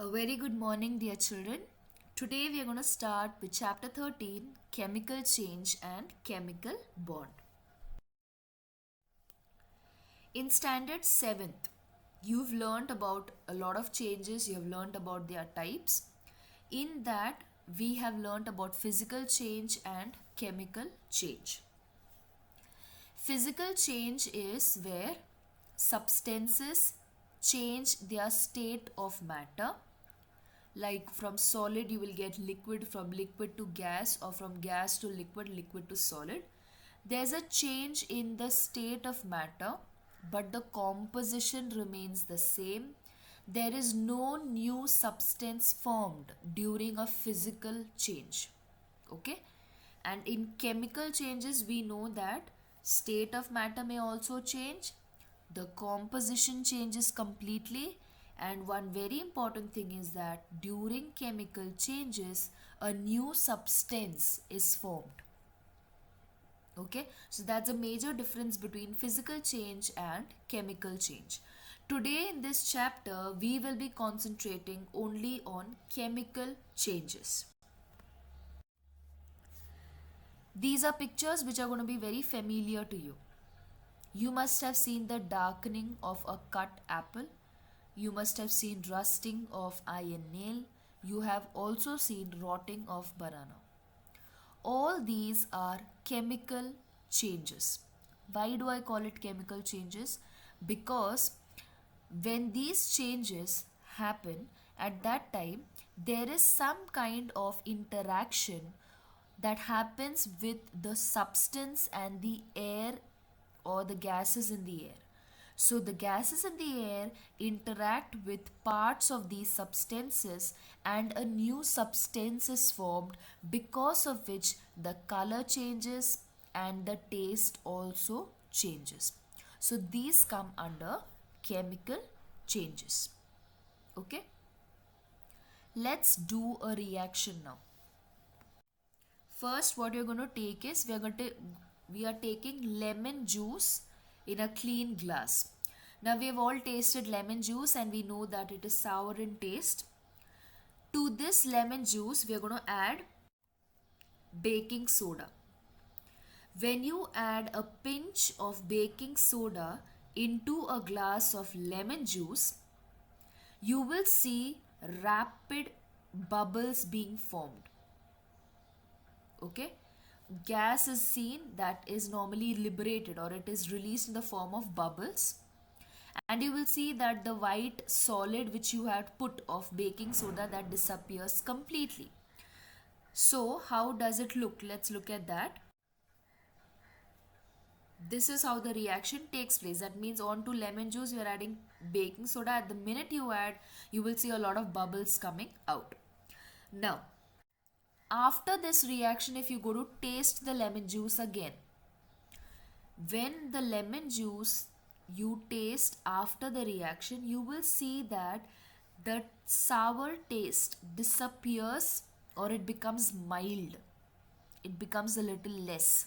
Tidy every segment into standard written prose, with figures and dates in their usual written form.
A very good morning, dear children. Today we are going to start with chapter 13 Chemical Change and Chemical Bond. In standard 7th, you've learned about a lot of changes, you have learned about their types. In that, we have learned about physical change and chemical change. Physical change is where substances change their state of matter, like from solid you will get liquid, from liquid to gas, or from gas to liquid, liquid to solid. There's a change in the state of matter, but the composition remains the same. There is no new substance formed during a physical change. Okay, and in chemical changes we know that state of matter may also change, the composition changes completely, and one very important thing is that during chemical changes a new substance is formed. Okay, so that's a major difference between physical change and chemical change. Today in this chapter we will be concentrating only on chemical changes. These are pictures which are going to be very familiar to you. You must have seen the darkening of a cut apple. You must have seen rusting of iron nail. You have also seen rotting of banana. All these are chemical changes. Why do I call it chemical changes? Because when these changes happen, at that time there is some kind of interaction that happens with the substance and the air or the gases in the air. So the gases in the air interact with parts of these substances and a new substance is formed, because of which the color changes and the taste also changes. So these come under chemical changes. Okay, let's do a reaction now. First, what you're going to take is we are taking lemon juice in a clean glass. Now we have all tasted lemon juice and we know that it is sour in taste. To this lemon juice, we are going to add baking soda. When you add a pinch of baking soda into a glass of lemon juice, you will see rapid bubbles being formed. Okay, gas is seen that is normally liberated, or it is released in the form of bubbles, and you will see that the white solid which you had put of baking soda, that disappears completely. So how does it look? Let's look at that. This is how the reaction takes place. That means on to lemon juice you are adding baking soda. At the minute you add, you will see a lot of bubbles coming out. Now after this reaction, if you go to taste the lemon juice again, when the lemon juice you taste after the reaction, you will see that the sour taste disappears, or it becomes mild, it becomes a little less.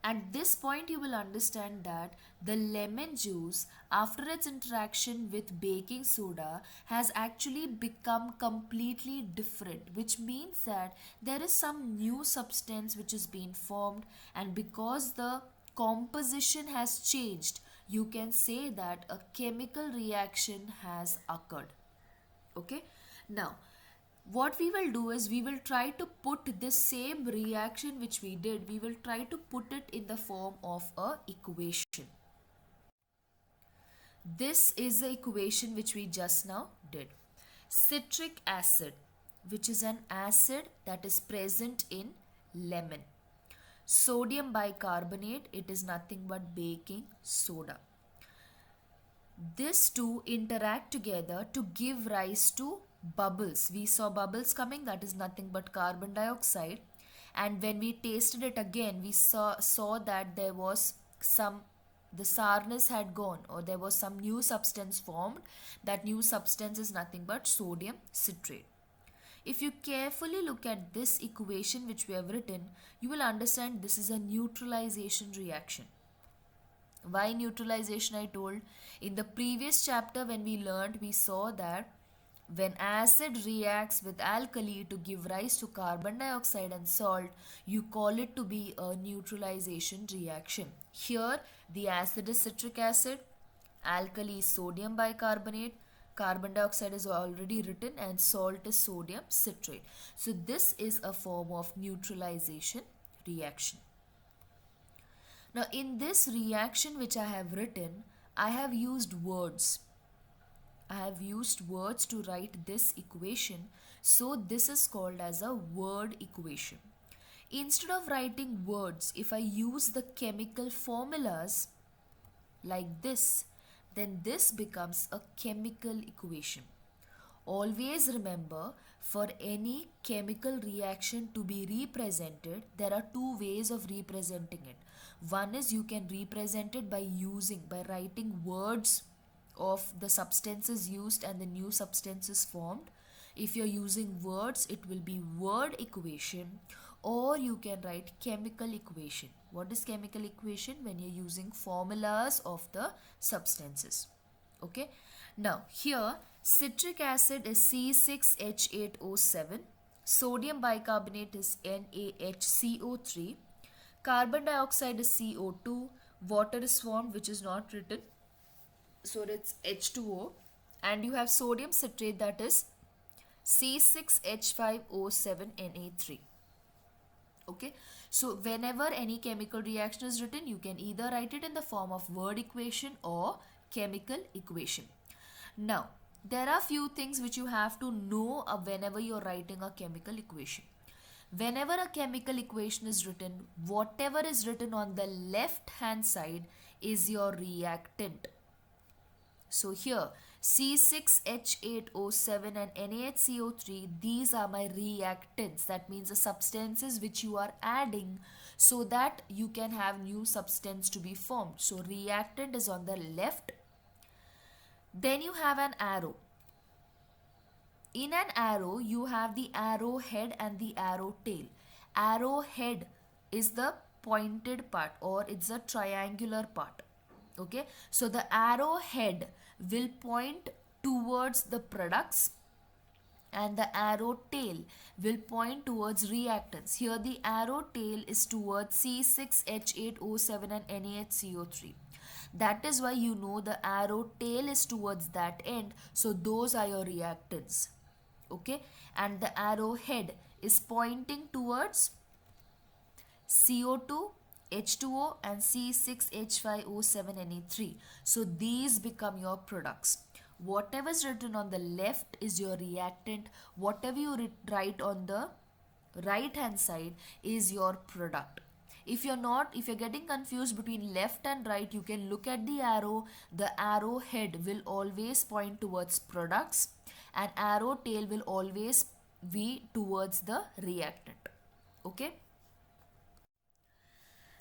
At this point, you will understand that the lemon juice, after its interaction with baking soda, has actually become completely different, which means that there is some new substance which is being formed, and because the composition has changed, you can say that a chemical reaction has occurred. Okay, now what we will do is we will try to put this same reaction which we did, we will try to put it in the form of a equation. This is the equation which we just now did. Citric acid, which is an acid that is present in lemon. Sodium bicarbonate, it is nothing but baking soda. These two interact together to give rise to bubbles. We saw bubbles coming, that is nothing but carbon dioxide. And when we tasted it again, we saw that there was the sourness had gone, or there was some new substance formed. That new substance is nothing but sodium citrate. If you carefully look at this equation which we have written, you will understand this is a neutralization reaction. Why neutralization? I told in the previous chapter when we learned, we saw that When acid reacts with alkali to give rise to carbon dioxide and salt, you call it to be a neutralization reaction. Here, the acid is citric acid, alkali is sodium bicarbonate, carbon dioxide is already written, and salt is sodium citrate. So, this is a form of neutralization reaction. Now, in this reaction which I have written, I have used words. I have used words to write this equation. So, this is called as a word equation. Instead of writing words, if I use the chemical formulas like this, then this becomes a chemical equation. Always remember, for any chemical reaction to be represented, there are two ways of representing it. One is you can represent it by writing words of the substances used and the new substances formed. If you're using words, it will be word equation, or you can write chemical equation. What is chemical equation? When you're using formulas of the substances. Okay. Now here citric acid is C6H8O7, sodium bicarbonate is NaHCO3, carbon dioxide is CO2, water is formed which is not written, so it's H2O, and you have sodium citrate, that is C6H5O7Na3. Okay, so whenever any chemical reaction is written, you can either write it in the form of word equation or chemical equation. Now, there are few things which you have to know whenever you're writing a chemical equation. Whenever a chemical equation is written, whatever is written on the left hand side is your reactant. So here C6H8O7 and NaHCO3, these are my reactants. That means the substances which you are adding so that you can have new substance to be formed. So reactant is on the left. Then you have an arrow. In an arrow, you have the arrow head and the arrow tail. Arrow head is the pointed part, or it's a triangular part. Okay, so the arrow head will point towards the products and the arrow tail will point towards reactants. Here the arrow tail is towards C6H8O7 and NaHCO3. That is why you know the arrow tail is towards that end, so those are your reactants. Okay, and the arrow head is pointing towards CO2, H2O and C6H5O7Na3. So these become your products. Whatever is written on the left is your reactant. Whatever you write on the right hand side is your product. If you're getting confused between left and right, you can look at the arrow. The arrow head will always point towards products and arrow tail will always be towards the reactant. Okay.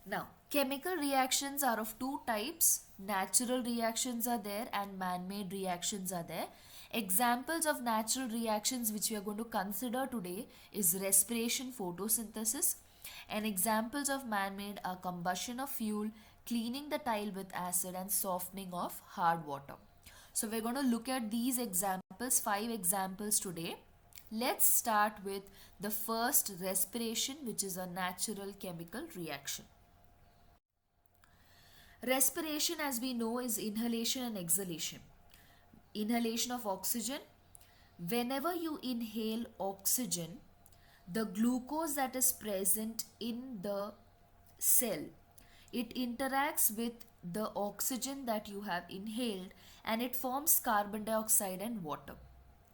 Now, chemical reactions are of two types. Natural reactions are there and man-made reactions are there. Examples of natural reactions which we are going to consider today is respiration, photosynthesis. And examples of man-made are combustion of fuel, cleaning the tile with acid and softening of hard water. So we're going to look at these examples, 5 examples today. Let's start with the first, respiration, which is a natural chemical reaction. Respiration, as we know, is inhalation and exhalation. Inhalation of oxygen. Whenever you inhale oxygen, the glucose that is present in the cell, it interacts with the oxygen that you have inhaled and it forms carbon dioxide and water.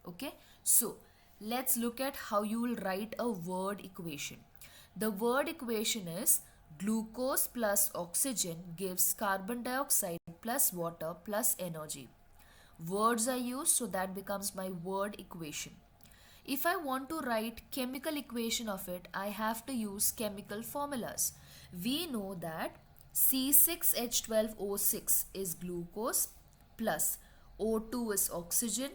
Okay, so let's look at how you will write a word equation. The word equation is glucose plus oxygen gives carbon dioxide plus water plus energy. Words are used, so that becomes my word equation. If I want to write chemical equation of it, I have to use chemical formulas. We know that C6H12O6 is glucose plus O2 is oxygen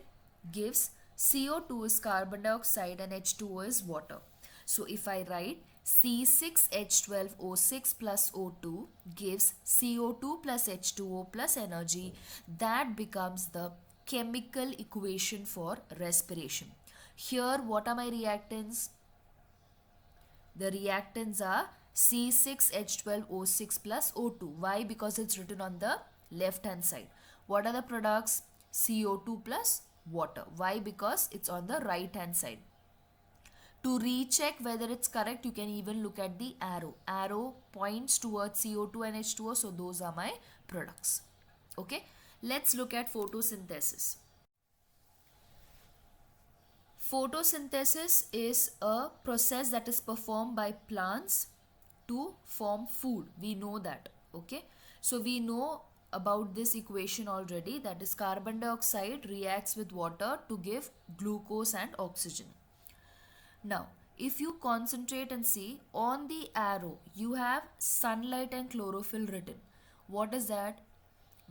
gives CO2 is carbon dioxide and H2O is water. So if I write C6H12O6 plus O2 gives CO2 plus H2O plus energy, that becomes the chemical equation for respiration. Here, what are my reactants? The reactants are C6H12O6 plus O2. Why? Because it's written on the left hand side. What are the products? CO2 plus water. Why? Because it's on the right hand side. To recheck whether it's correct, you can even look at the arrow. Arrow points towards CO2 and H2O, so those are my products. Okay, let's look at photosynthesis. Photosynthesis is a process that is performed by plants to form food. We know that. Okay, so we know about this equation already, that is carbon dioxide reacts with water to give glucose and oxygen. Now, if you concentrate and see on the arrow, you have sunlight and chlorophyll written. What is that?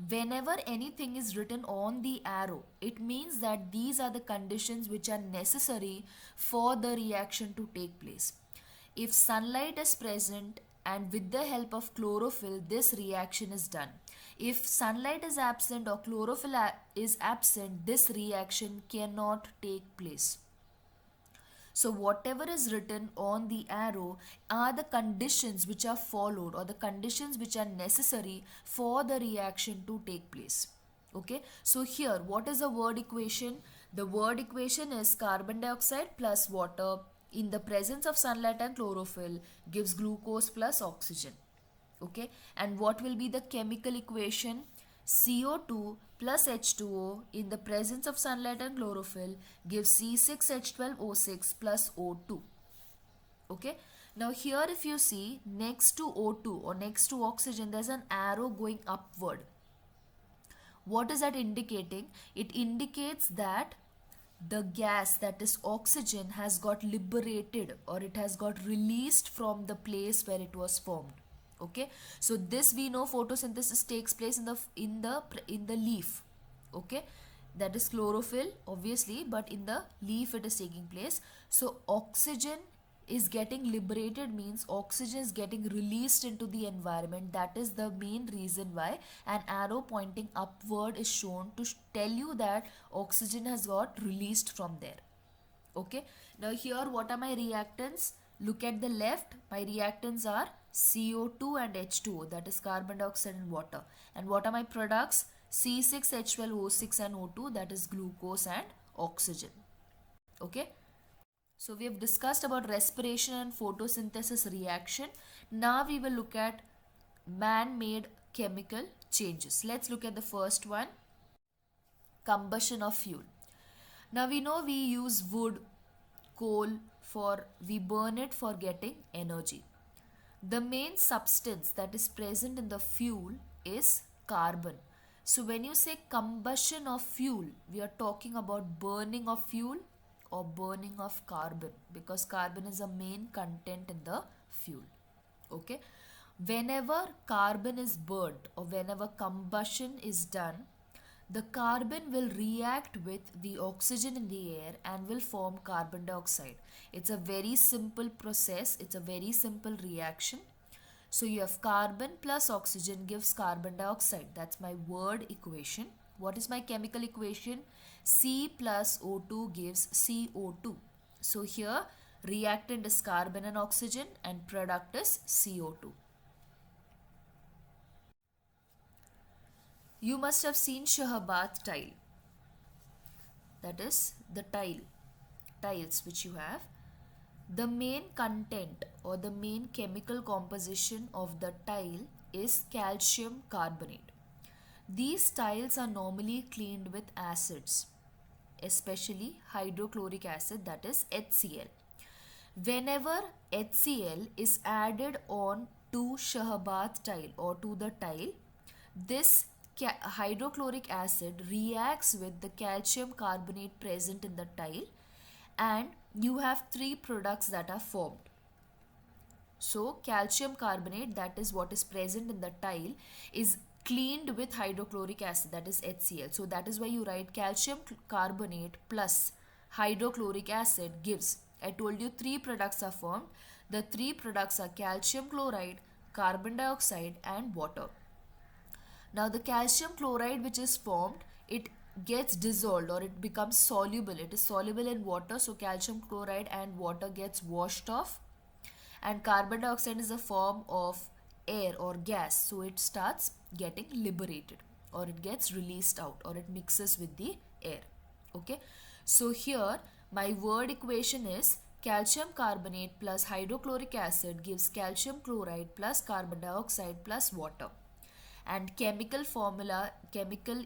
Whenever anything is written on the arrow, it means that these are the conditions which are necessary for the reaction to take place. If sunlight is present and with the help of chlorophyll, this reaction is done. If sunlight is absent or chlorophyll is absent, this reaction cannot take place. So whatever is written on the arrow are the conditions which are followed, or the conditions which are necessary for the reaction to take place. Okay, so here what is the word equation? The word equation is carbon dioxide plus water in the presence of sunlight and chlorophyll gives glucose plus oxygen. Okay, and what will be the chemical equation? CO2 plus H2O in the presence of sunlight and chlorophyll gives C6H12O6 plus O2. Okay, now here if you see next to O2 or next to oxygen, there's an arrow going upward. What is that indicating? It indicates that the gas, that is oxygen, has got liberated or it has got released from the place where it was formed. Okay, so this we know photosynthesis takes place in the leaf. Okay, that is chlorophyll obviously, but in the leaf it is taking place. So oxygen is getting liberated means oxygen is getting released into the environment. That is the main reason why an arrow pointing upward is shown to tell you that oxygen has got released from there. Okay, now here what are my reactants? Look at the left. My reactants are CO2 and H2O, that is carbon dioxide and water. And what are my products? C6H12O6 and O2, that is glucose and oxygen. Okay, so we have discussed about respiration and photosynthesis reaction. Now we will look at man-made chemical changes. Let's look at the first one, combustion of fuel. Now we know we use wood, coal, we burn it for getting energy. The main substance that is present in the fuel is carbon. So when you say combustion of fuel, we are talking about burning of fuel or burning of carbon, because carbon is a main content in the fuel. Okay, whenever carbon is burnt or whenever combustion is done, the carbon will react with the oxygen in the air and will form carbon dioxide. It's a very simple process. It's a very simple reaction. So you have carbon plus oxygen gives carbon dioxide. That's my word equation. What is my chemical equation? C plus O2 gives CO2. So here reactant is carbon and oxygen and product is CO2. You must have seen Shahabad tile. That is the tiles which you have. The main content or the main chemical composition of the tile is calcium carbonate. These tiles are normally cleaned with acids, especially hydrochloric acid, that is HCl. Whenever HCl is added on to Shahabad tile or to the tile, this hydrochloric acid reacts with the calcium carbonate present in the tile and you have three products that are formed. So calcium carbonate, that is what is present in the tile, is cleaned with hydrochloric acid, that is HCl. So that is why you write calcium carbonate plus hydrochloric acid gives, I told you three products are formed. The three products are calcium chloride, carbon dioxide and water. Now the calcium chloride which is formed, it gets dissolved or it becomes soluble. It is soluble in water, so calcium chloride and water gets washed off, and carbon dioxide is a form of air or gas, so it starts getting liberated or it gets released out or it mixes with the air. Okay, so here my word equation is calcium carbonate plus hydrochloric acid gives calcium chloride plus carbon dioxide plus water, and chemical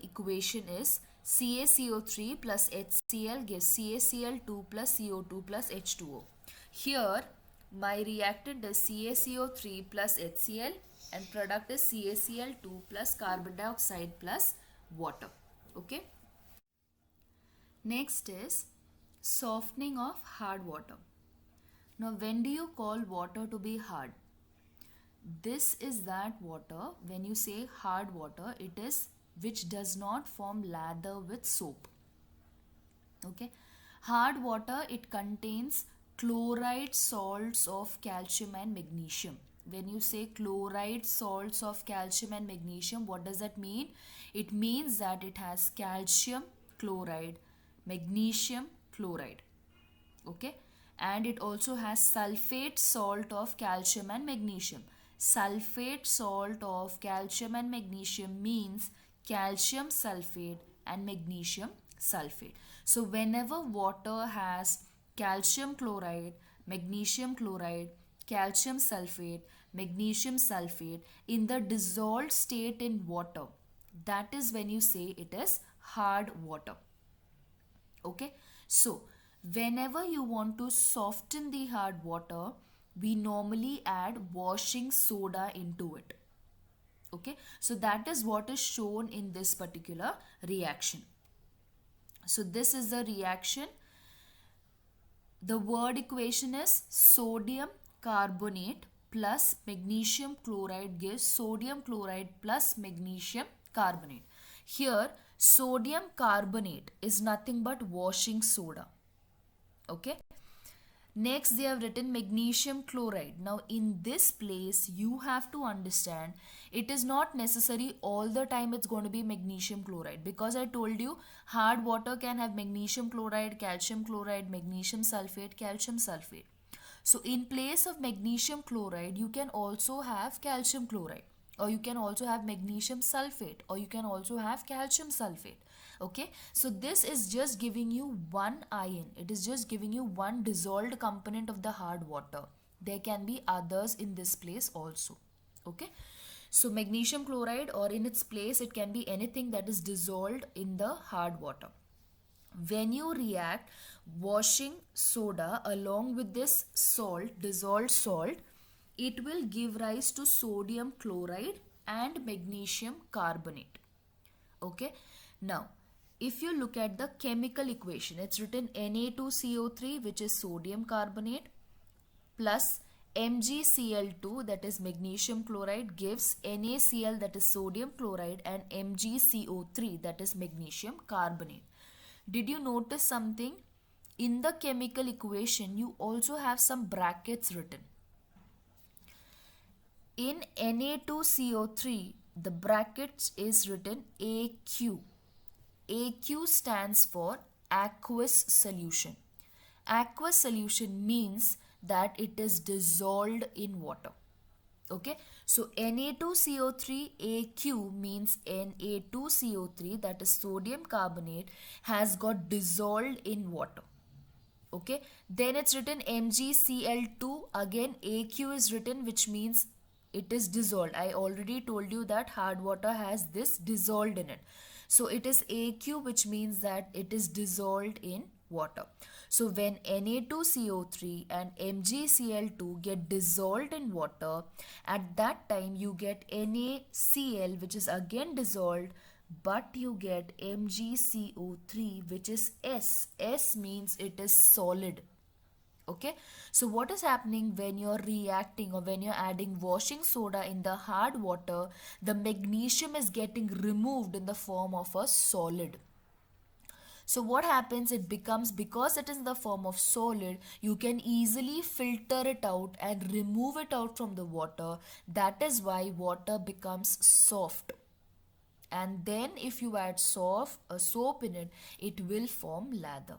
equation is CaCO3 plus HCl gives CaCl2 plus CO2 plus H2O. Here my reactant is CaCO3 plus HCl and product is CaCl2 plus carbon dioxide plus water. Okay. Next is softening of hard water. Now when do you call water to be hard? This is that water, when you say hard water, it is which does not form lather with soap. Okay, hard water, it contains chloride salts of calcium and magnesium. When you say chloride salts of calcium and magnesium, what does that mean? It means that it has calcium chloride, magnesium chloride. Okay, and it also has sulfate salt of calcium and magnesium. Sulfate salt of calcium and magnesium means calcium sulfate and magnesium sulfate. So whenever water has calcium chloride, magnesium chloride, calcium sulfate, magnesium sulfate in the dissolved state in water, that is when you say it is hard water. Okay, so whenever you want to soften the hard water, we normally add washing soda into it. Okay, so that is what is shown in this particular reaction. So this is the reaction. The word equation is sodium carbonate plus magnesium chloride gives sodium chloride plus magnesium carbonate. Here sodium carbonate is nothing but washing soda. Okay, next they have written magnesium chloride. Now in this place you have to understand it is not necessary all the time it's going to be magnesium chloride, because I told you hard water can have magnesium chloride, calcium chloride, magnesium sulfate, calcium sulfate. So in place of magnesium chloride you can also have calcium chloride, or you can also have magnesium sulfate, or you can also have calcium sulfate. Okay, so this is just giving you one ion, it is just giving you one dissolved component of the hard water. There can be others in this place also. Okay, so magnesium chloride, or in its place it can be anything that is dissolved in the hard water. When you react washing soda along with this salt, dissolved salt, it will give rise to sodium chloride and magnesium carbonate. Okay, now if you look at the chemical equation, it's written Na2CO3, which is sodium carbonate, plus MgCl2, that is magnesium chloride, gives NaCl, that is sodium chloride, and MgCO3, that is magnesium carbonate. Did you notice something? In the chemical equation you also have some brackets written. In Na2CO3 the brackets is written AQ. AQ stands for aqueous solution. Aqueous solution means that it is dissolved in water. Okay, so Na2CO3 AQ means Na2CO3, that is sodium carbonate, has got dissolved in water. Okay, then it's written MgCl2, again AQ is written, which means it is dissolved. I already told you that hard water has this dissolved in it. So it is AQ, which means that it is dissolved in water. So when Na2CO3 and MgCl2 get dissolved in water, at that time you get NaCl, which is again dissolved, but you get MgCO3, which is S. S means it is solid. Okay, so what is happening when you're reacting or when you're adding washing soda in the hard water? The magnesium is getting removed in the form of a solid. So what happens, it becomes, because it is in the form of solid, you can easily filter it out and remove it out from the water. That is why water becomes soft. and then if you add soap in it, it will form lather.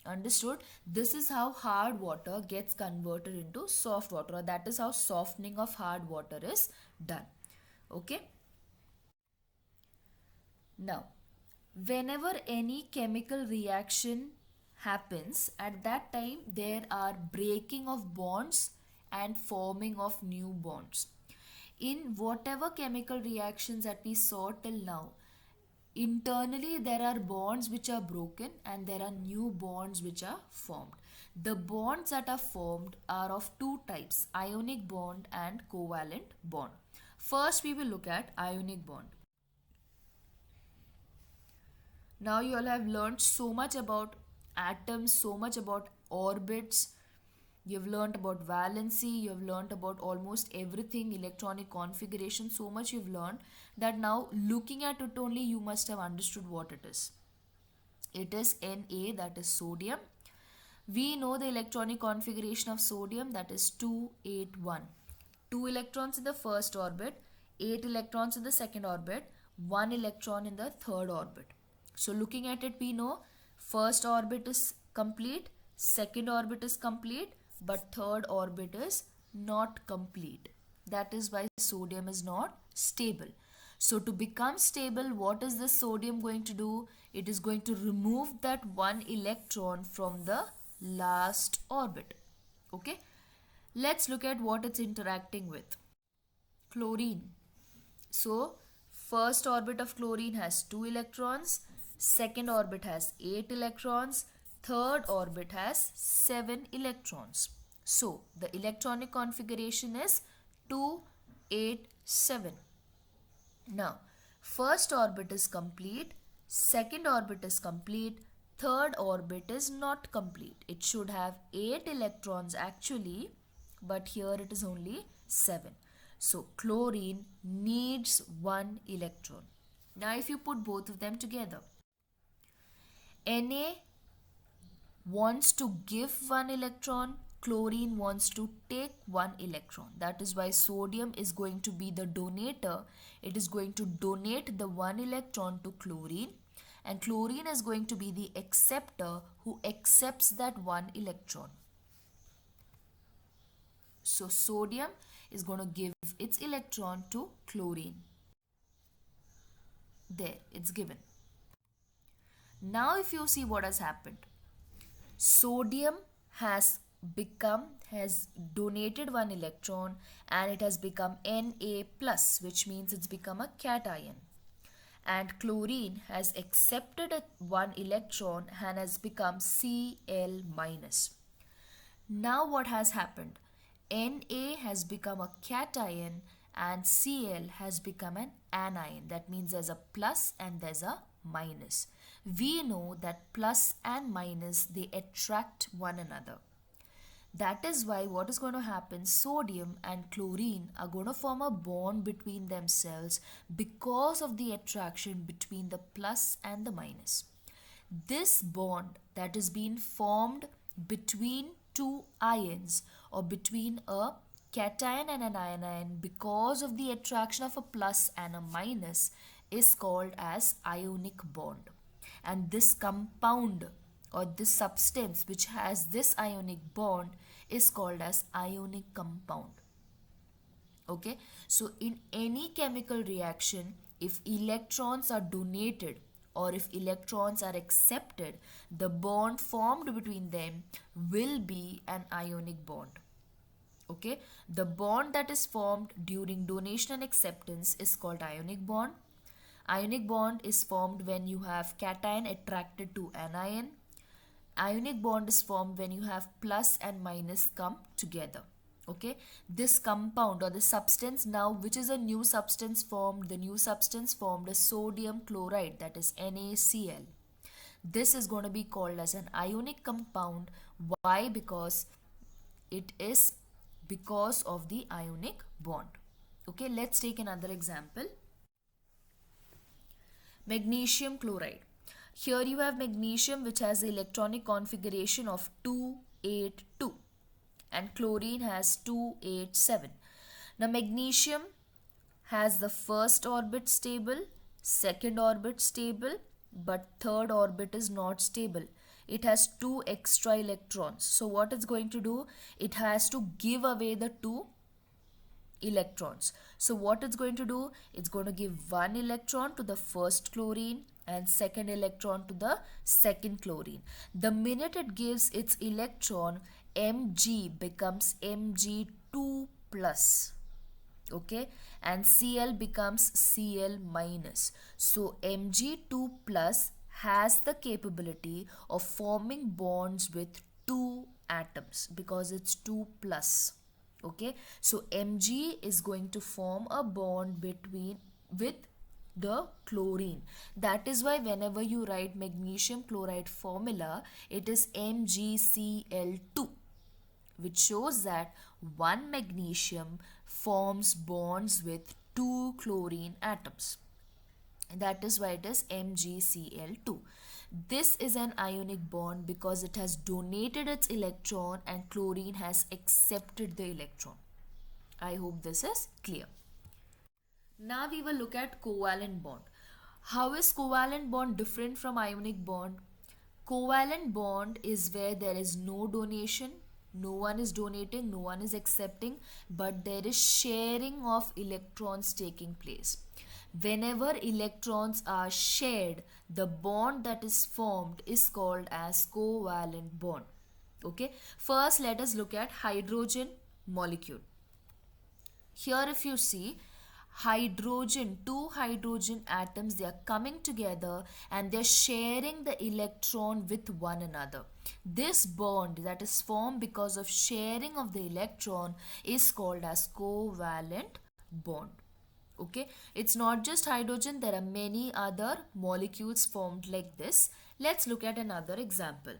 Understood? This is how hard water gets converted into soft water, or that is how softening of hard water is done. Okay? Now, whenever any chemical reaction happens, at that time there are breaking of bonds and forming of new bonds. In whatever chemical reactions that we saw till now, internally there are bonds which are broken and there are new bonds which are formed. The bonds that are formed are of two types, ionic bond and covalent bond. First we will look at ionic bond. Now you all have learned so much about atoms, so much about orbits. You've learned about valency, you've learned about almost everything, electronic configuration, so much you've learned that now looking at it only you must have understood what it is. It is Na, that is sodium. We know the electronic configuration of sodium, that is 281. 2 electrons in the first orbit, 8 electrons in the second orbit, 1 electron in the third orbit. So looking at it, we know first orbit is complete, second orbit is complete, but third orbit is not complete. That is why sodium is not stable. So to become stable, what is the sodium going to do? It is going to remove that one electron from the last orbit. Okay? Let's look at what it's interacting with. Chlorine. So first orbit of chlorine has 2 electrons, second orbit has 8 electrons, third orbit has 7 electrons. So the electronic configuration is 2, 8, 7. Now first orbit is complete, second orbit is complete, third orbit is not complete. It should have 8 electrons actually, but here it is only 7. So chlorine needs 1 electron. Now if you put both of them together, Na wants to give 1 electron, chlorine wants to take 1 electron. That is why sodium is going to be the donator. It is going to donate the 1 electron to chlorine, and chlorine is going to be the acceptor who accepts that 1 electron. So sodium is going to give its electron to chlorine. There, it's given. Now if you see what has happened, sodium has donated 1 electron and it has become Na plus, which means it's become a cation. And chlorine has accepted 1 electron and has become Cl minus. Now what has happened? Na has become a cation and Cl has become an anion. That means there's a plus and there's a minus. We know that plus and minus, they attract one another. That is why what is going to happen, sodium and chlorine are going to form a bond between themselves because of the attraction between the plus and the minus. This bond that is being formed between two ions or between a cation and an anion because of the attraction of a plus and a minus is called as ionic bond. And this compound or this substance which has this ionic bond is called as ionic compound. Okay, so in any chemical reaction, if electrons are donated or if electrons are accepted, the bond formed between them will be an ionic bond. Okay, the bond that is formed during donation and acceptance is called ionic bond. Ionic bond is formed when you have cation attracted to anion. Ionic bond is formed when you have plus and minus come together. Okay, this compound or the substance now, which is a new substance formed, the new substance formed is sodium chloride, that is NaCl. This is going to be called as an ionic compound. Why? Because it is because of the ionic bond. Okay, let's take another example. Magnesium chloride. Here you have magnesium which has the electronic configuration of 282 and chlorine has 287. Now magnesium has the first orbit stable, second orbit stable, but third orbit is not stable. It has two extra electrons. So what it's going to do, it has to give away the two electrons. So what it's going to do, it's going to give one electron to the first chlorine and second electron to the second chlorine. The minute it gives its electron, Mg becomes Mg2 plus, okay, and Cl becomes Cl minus. So Mg2 plus has the capability of forming bonds with two atoms because it's 2 plus. Okay, so Mg is going to form a bond with the chlorine. That is why whenever you write magnesium chloride formula, it is MgCl2, which shows that one magnesium forms bonds with two chlorine atoms. That is why it is MgCl2. This is an ionic bond because it has donated its electron and chlorine has accepted the electron. I hope this is clear. Now we will look at covalent bond. How is covalent bond different from ionic bond? Covalent bond is where there is no donation, no one is donating, no one is accepting, but there is sharing of electrons taking place. Whenever electrons are shared, the bond that is formed is called as covalent bond. Okay, first let us look at hydrogen molecule. Here if you see, two hydrogen atoms, they are coming together and they're sharing the electron with one another. This bond that is formed because of sharing of the electron is called as covalent bond. Okay, it's not just hydrogen, there are many other molecules formed like this. Let's look at another example.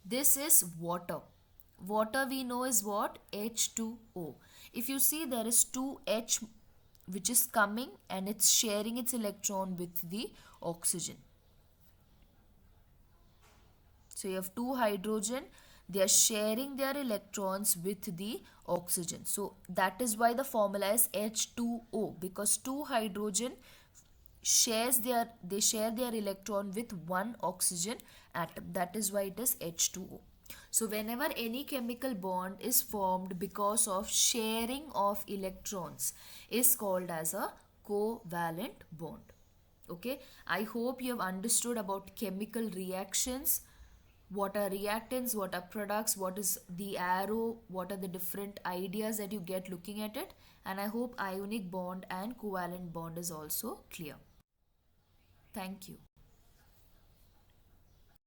This is water. Water we know is what? H2O. If you see, there is 2H which is coming and it's sharing its electron with the oxygen. So you have two hydrogen, they are sharing their electrons with the oxygen. So that is why the formula is H2O, because two hydrogen share their electron with one oxygen atom. That is why it is H2O. So whenever any chemical bond is formed because of sharing of electrons is called as a covalent bond. Okay, I hope you have understood about chemical reactions. What are reactants, what are products, what is the arrow, what are the different ideas that you get looking at it, and I hope ionic bond and covalent bond is also clear. Thank you.